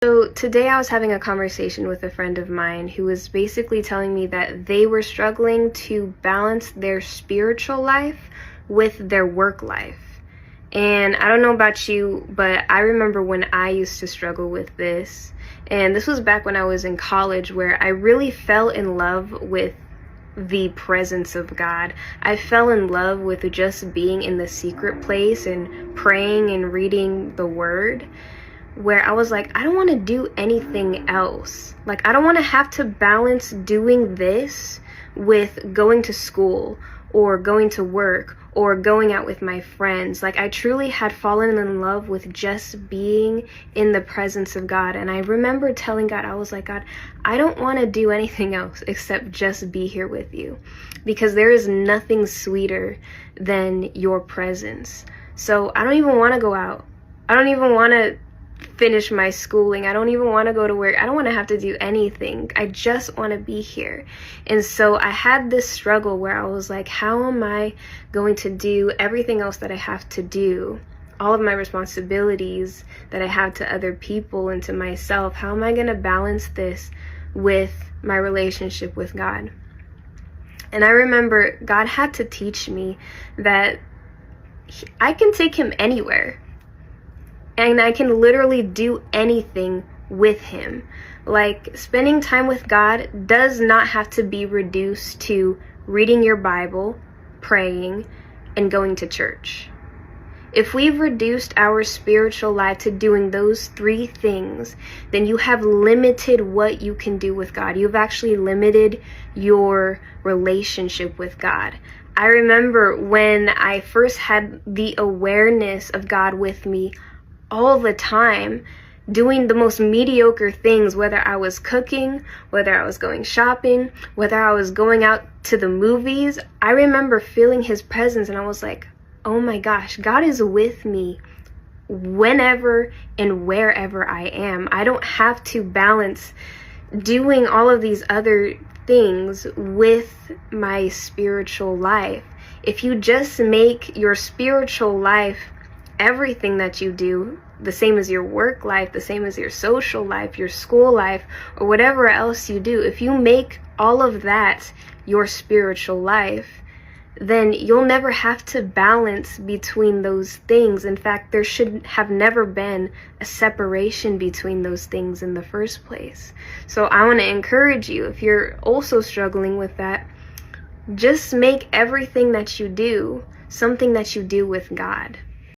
So today I was having a conversation with a friend of mine who was basically telling me that they were struggling to balance their spiritual life with their work life. And I don't know about you, but I remember when I used to struggle with this. And this was back when I was in college, where I really fell in love with the presence of God. I fell in love with just being in the secret place and praying and reading the word, where I was like, I don't want to do anything else. Like, I don't want to have to balance doing this with going to school or going to work or going out with my friends. Like, I truly had fallen in love with just being in the presence of God. And I remember telling God, I was like, God, I don't want to do anything else except just be here with you, because there is nothing sweeter than your presence. So I don't even want to go out. I don't even want to finish my schooling. I don't even want to go to work. I don't want to have to do anything. I just want to be here. And so I had this struggle where I was like, how am I going to do everything else that I have to do? All of my responsibilities that I have to other people and to myself. How am I going to balance this with my relationship with God? And I remember God had to teach me that I can take him anywhere. And I can literally do anything with him. Like, spending time with God does not have to be reduced to reading your Bible, praying, and going to church. If we've reduced our spiritual life to doing those three things, then you have limited what you can do with God. You've actually limited your relationship with God. I remember when I first had the awareness of God with me all the time, doing the most mediocre things, whether I was cooking, whether I was going shopping, whether I was going out to the movies. I remember feeling his presence and I was like, oh my gosh, God is with me whenever and wherever I am. I don't have to balance doing all of these other things with my spiritual life. If you just make your spiritual life everything that you do, the same as your work life, the same as your social life, your school life, or whatever else you do, if you make all of that your spiritual life, then you'll never have to balance between those things. In fact, there should have never been a separation between those things in the first place. So I want to encourage you, if you're also struggling with that, just make everything that you do something that you do with God.